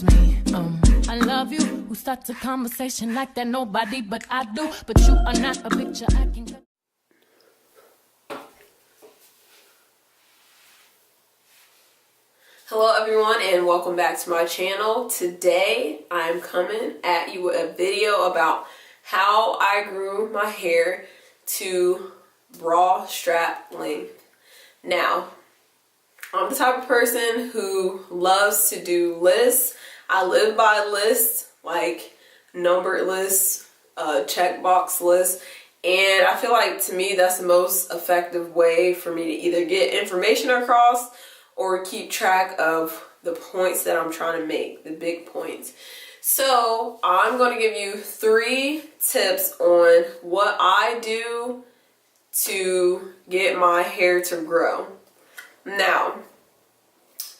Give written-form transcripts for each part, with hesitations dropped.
excuse me. I love you. Who starts a conversation like that? Nobody but I do. But you are not a picture I can. Hello everyone and welcome back to my channel. Today I'm coming at you with a video about how I grew my hair to bra strap length. Now, I'm the type of person who loves to do lists. I live by lists, like numbered lists, checkbox lists, and I feel like to me that's the most effective way for me to either get information across or keep track of the points that I'm trying to make, the big points. So I'm going to give you 3 tips on what I do to get my hair to grow. Now,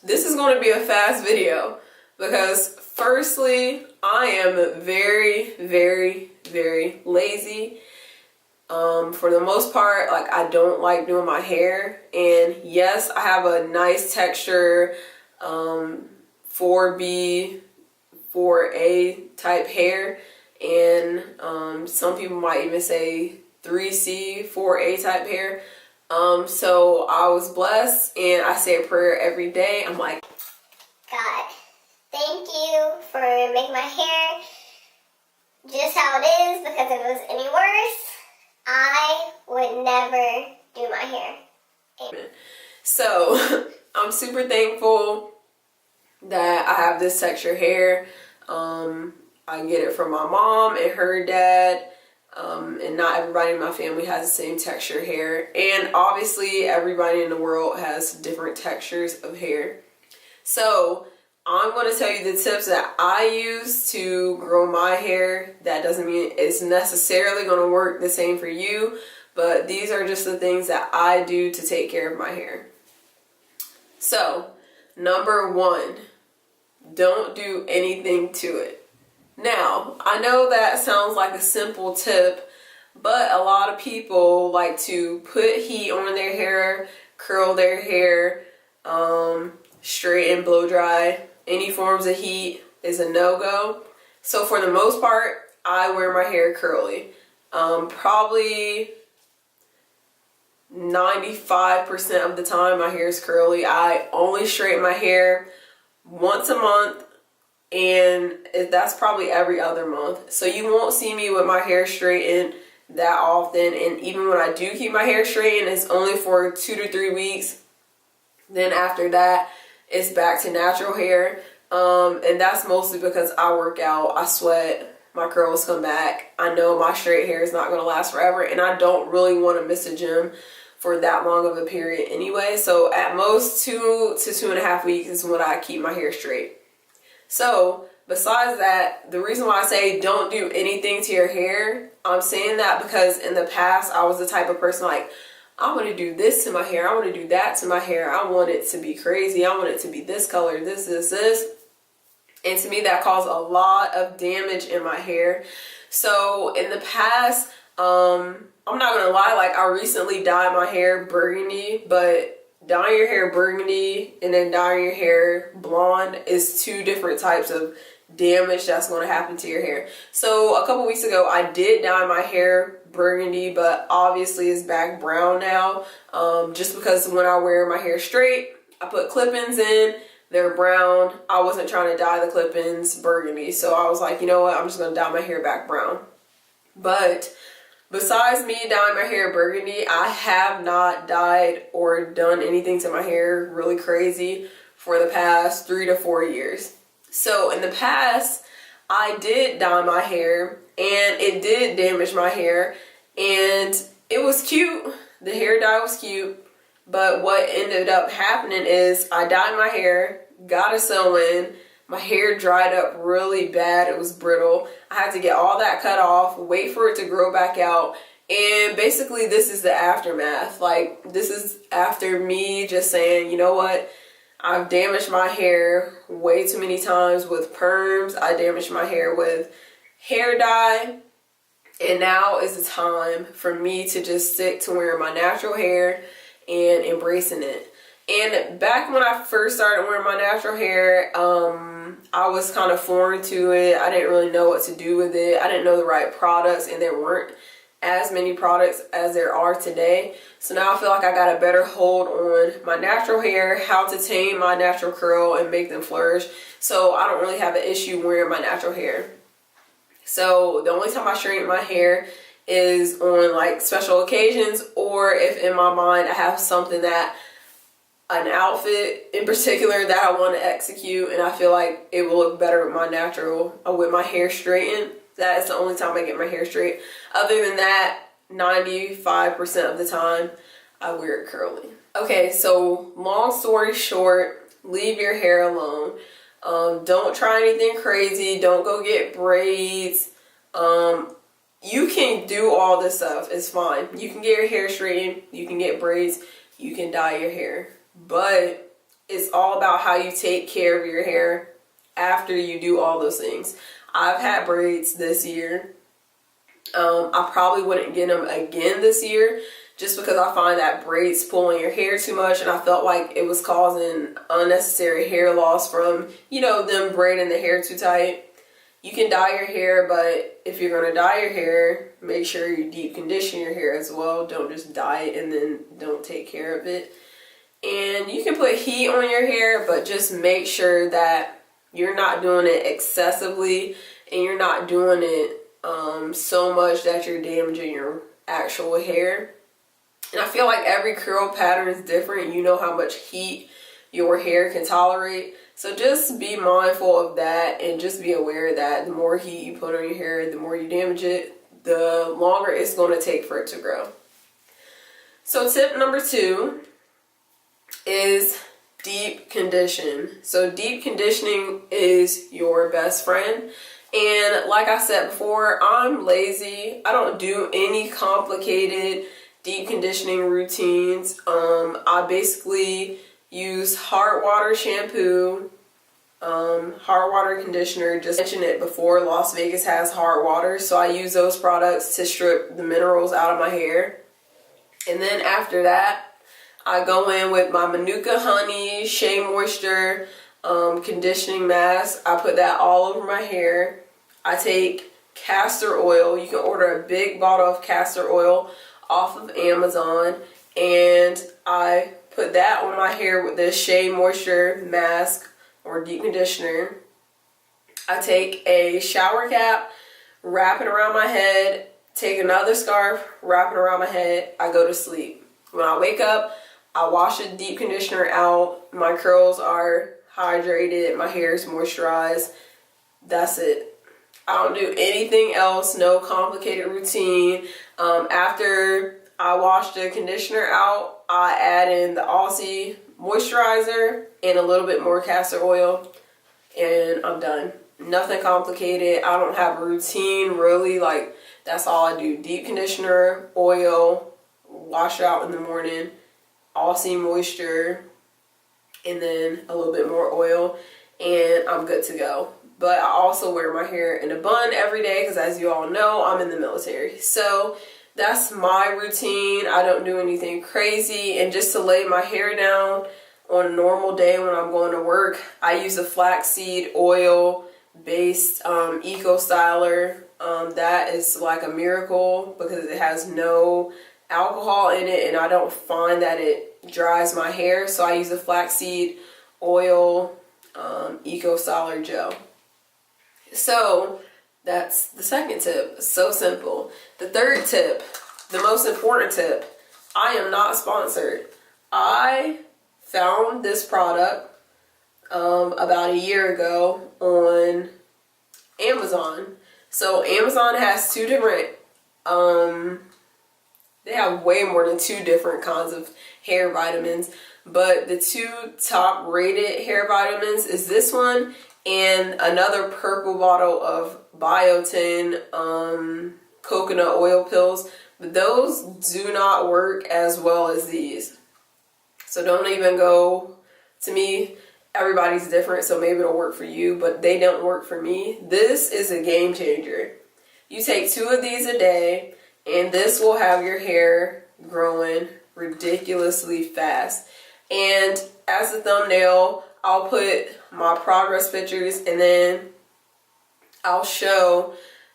this is going to be a fast video because firstly, I am very, very lazy. For the most part, like, I don't like doing my hair, and yes, I have a nice texture, 4B, 4A type hair, and some people might even say 3C, 4A type hair. So I was blessed, and I say a prayer every day. I'm like, God, thank you for making my hair just how it is, because if it was any worse, I would never do my hair. Amen. So I'm super thankful that I have this texture hair. I get it from my mom and her dad, and not everybody in my family has the same texture hair, and obviously everybody in the world has different textures of hair. So I'm going to tell you the tips that I use to grow my hair. That doesn't mean it's necessarily going to work the same for you, but these are just the things that I do to take care of my hair. So, number 1, don't do anything to it. Now, I know that sounds like a simple tip, but a lot of people like to put heat on their hair, curl their hair, straighten, blow dry. Any forms of heat is a no-go. So for the most part, I wear my hair curly. Probably 95% of the time my hair is curly. I only straighten my hair once a month, and that's probably every other month. So you won't see me with my hair straightened that often, and even when I do keep my hair straightened, it's only for 2 to 3 weeks. Then after that, it's back to natural hair, and that's mostly because I work out, I sweat, my curls come back. I know my straight hair is not going to last forever, and I don't really want to miss a gym for that long of a period anyway. So at most 2 to 2.5 weeks is when I keep my hair straight. So besides that, the reason why I say don't do anything to your hair, I'm saying that because in the past I was the type of person like, I want to do this to my hair, I want to do that to my hair, I want it to be crazy, I want it to be this color, this. And to me that caused a lot of damage in my hair. So in the past, I'm not going to lie, like, I recently dyed my hair burgundy, but dyeing your hair burgundy and then dyeing your hair blonde is 2 different types of damage that's going to happen to your hair. So a couple weeks ago I did dye my hair burgundy, but obviously it's back brown now, just because when I wear my hair straight, I put clip-ins in, they're brown. I wasn't trying to dye the clip-ins burgundy, so I was like, you know what, I'm just going to dye my hair back brown. But besides me dyeing my hair burgundy, I have not dyed or done anything to my hair really crazy for the past 3 to 4 years. So in the past, I did dye my hair, and it did damage my hair, and it was cute. The hair dye was cute, but what ended up happening is I dyed my hair, got a sew-in, my hair dried up really bad, it was brittle. I had to get all that cut off, wait for it to grow back out, and basically this is the aftermath. Like, this is after me just saying, you know what, I've damaged my hair way too many times with perms, I damaged my hair with hair dye, and now is the time for me to just stick to wearing my natural hair and embracing it. And back when I first started wearing my natural hair, I was kind of foreign to it. I didn't really know what to do with it. I didn't know the right products, and there weren't as many products as there are today. So now I feel like I got a better hold on my natural hair, how to tame my natural curl and make them flourish. So I don't really have an issue wearing my natural hair. So the only time I straighten my hair is on like special occasions, or if in my mind I have something that, an outfit in particular that I want to execute, and I feel like it will look better with my natural, with my hair straightened. That is the only time I get my hair straight. Other than that, 95% of the time I wear it curly. Okay, so long story short, leave your hair alone. Don't try anything crazy. Don't go get braids. You can do all this stuff. It's fine. You can get your hair straightened. You can get braids. You can dye your hair. But it's all about how you take care of your hair after you do all those things. I've had braids this year. I probably wouldn't get them again this year just because I find that braids pull on your hair too much, and I felt like it was causing unnecessary hair loss from, you know, them braiding the hair too tight. You can dye your hair, but if you're going to dye your hair, make sure you deep condition your hair as well. Don't just dye it and then don't take care of it. And you can put heat on your hair, but just make sure that you're not doing it excessively and you're not doing it so much that you're damaging your actual hair. And I feel like every curl pattern is different. You know how much heat your hair can tolerate. So just be mindful of that and just be aware that the more heat you put on your hair, the more you damage it, the longer it's going to take for it to grow. So tip number 2 is deep condition. So deep conditioning is your best friend. And like I said before, I'm lazy. I don't do any complicated deep conditioning routines. I basically use hard water shampoo, hard water conditioner. Just mentioned it before, Las Vegas has hard water, so I use those products to strip the minerals out of my hair. And then after that, I go in with my Manuka Honey Shea Moisture conditioning mask. I put that all over my hair. I take castor oil. You can order a big bottle of castor oil off of Amazon, and I put that on my hair with this Shea Moisture mask or deep conditioner. I take a shower cap, wrap it around my head, take another scarf, wrap it around my head. I go to sleep. When I wake up, I wash the deep conditioner out. My curls are hydrated. My hair is moisturized. That's it. I don't do anything else. No complicated routine. After I wash the conditioner out, I add in the Aussie moisturizer and a little bit more castor oil, and I'm done. Nothing complicated. I don't have a routine really. Like, that's all I do. Deep conditioner, oil, wash out in the morning, Aussie moisture, and then a little bit more oil, and I'm good to go. But I also wear my hair in a bun every day because, as you all know, I'm in the military. So that's my routine. I don't do anything crazy. And just to lay my hair down on a normal day when I'm going to work, I use a flaxseed oil based eco styler. That is like a miracle because it has no alcohol in it, and I don't find that it dries my hair. So I use a flaxseed oil eco styler gel. So that's the second tip. So simple. The third tip, the most important tip, I am not sponsored. I found this product about a year ago on Amazon. So Amazon has two different, they have way more than 2 different kinds of hair vitamins. But the 2 top rated hair vitamins is this one and another purple bottle of biotin coconut oil pills. But those do not work as well as these. So don't even go, to me, everybody's different, so maybe it'll work for you, but they don't work for me. This is a game changer. You take 2 of these a day, and this will have your hair growing ridiculously fast. And as a thumbnail, I'll put my progress pictures, and then I'll show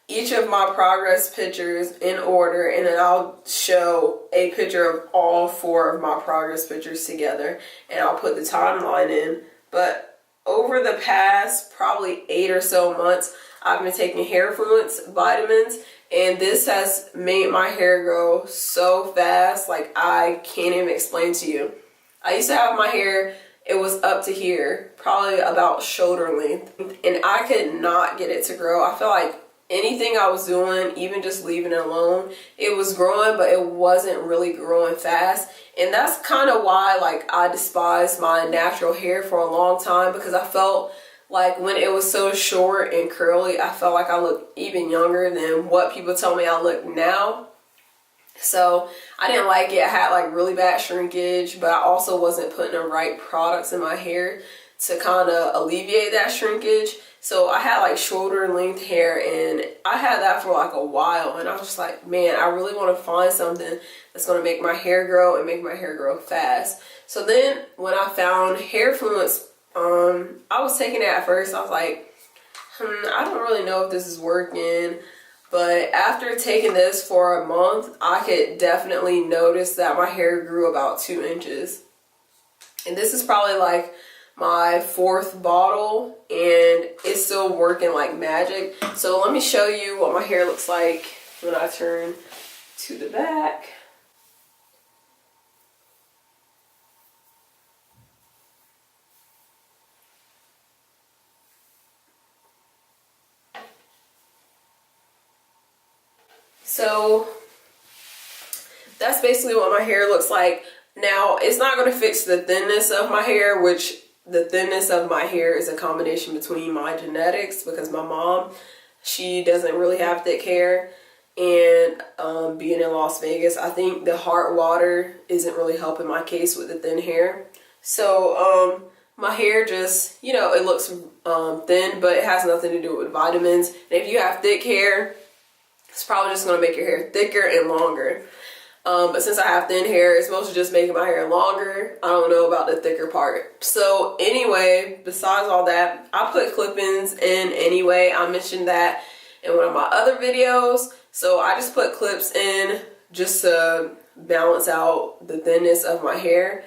each of my progress pictures in order, and then I'll show a picture of all 4 of my progress pictures together, and I'll put the timeline in. But over the past probably 8 or so months, I've been taking Hairfluence vitamins, and this has made my hair grow so fast, like I can't even explain to you. I used to have my hair, it was up to here, probably about shoulder length, and I could not get it to grow. I feel like anything I was doing, even just leaving it alone, it was growing, but it wasn't really growing fast. And that's kind of why, like, I despised my natural hair for a long time, because I felt like when it was so short and curly, I felt like I looked even younger than what people tell me I look now. So I didn't like it. I had like really bad shrinkage, but I also wasn't putting the right products in my hair to kind of alleviate that shrinkage. So I had like shoulder length hair, and I had that for like a while, and I was just like, man, I really want to find something that's going to make my hair grow and make my hair grow fast. So then when I found Hairfluence, I was taking it at first. I was like, I don't really know if this is working. But after taking this for a month, I could definitely notice that my hair grew about 2 inches. And this is probably like my 4th bottle, and it's still working like magic. So let me show you what my hair looks like when I turn to the back. So that's basically what my hair looks like. Now, it's not going to fix the thinness of my hair, which the thinness of my hair is a combination between my genetics, because my mom, she doesn't really have thick hair, and being in Las Vegas, I think the hot water isn't really helping my case with the thin hair. So my hair just, you know, it looks thin, but it has nothing to do with vitamins. And if you have thick hair, it's probably just going to make your hair thicker and longer. But since I have thin hair, it's mostly just making my hair longer. I don't know about the thicker part. So anyway, besides all that, I put clip-ins in anyway. I mentioned that in one of my other videos. So I just put clips in just to balance out the thinness of my hair.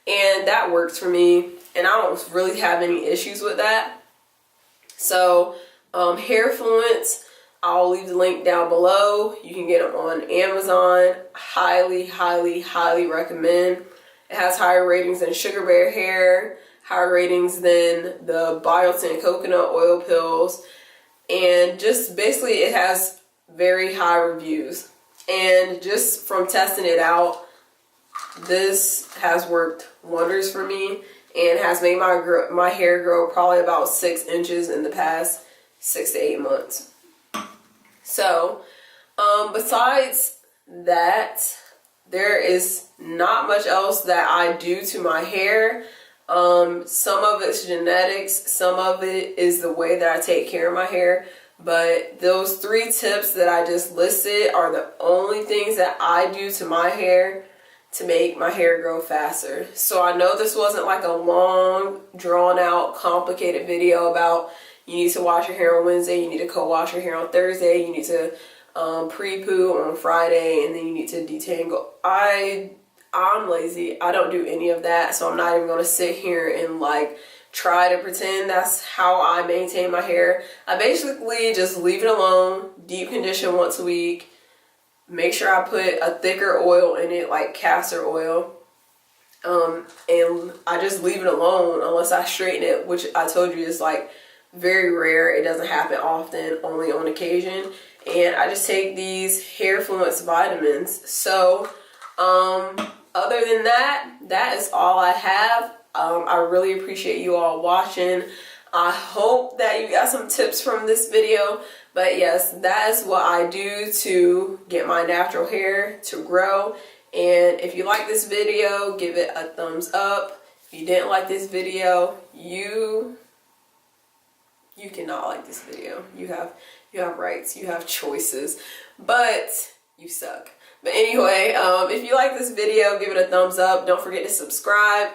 And that works for me. And I don't really have any issues with that. So Hairfluence, I'll leave the link down below. You can get them on Amazon. Highly, highly, highly recommend. It has higher ratings than Sugar Bear Hair, higher ratings than the biotin coconut oil pills, and just basically it has very high reviews. And just from testing it out, this has worked wonders for me and has made my hair grow probably about 6 inches in the past 6 to 8 months. So, besides that, there is not much else that I do to my hair. Some of it's genetics, some of it is the way that I take care of my hair. But those 3 tips that I just listed are the only things that I do to my hair to make my hair grow faster. So I know this wasn't like a long, drawn out, complicated video about you need to wash your hair on Wednesday, you need to co-wash your hair on Thursday, you need to pre-poo on Friday, and then you need to detangle. I'm lazy. I don't do any of that, so I'm not even going to sit here and like try to pretend that's how I maintain my hair. I basically just leave it alone, deep condition once a week, make sure I put a thicker oil in it, like castor oil, and I just leave it alone unless I straighten it, which I told you is like very rare. It doesn't happen often, only on occasion. And I just take these Hairfluence vitamins. So other than that, that is all I have. I really appreciate you all watching. I hope that you got some tips from this video. But yes, that is what I do to get my natural hair to grow. And if you like this video, give it a thumbs up. If you didn't like this video, you cannot like this video. You have rights, you have choices, but you suck. But anyway, if you like this video, give it a thumbs up. Don't forget to subscribe.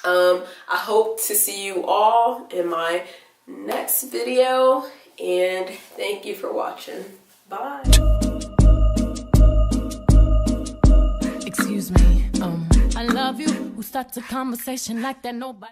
I hope to see you all in my next video, and thank you for watching. Bye. Excuse me, I love you. Who starts a conversation like that nobody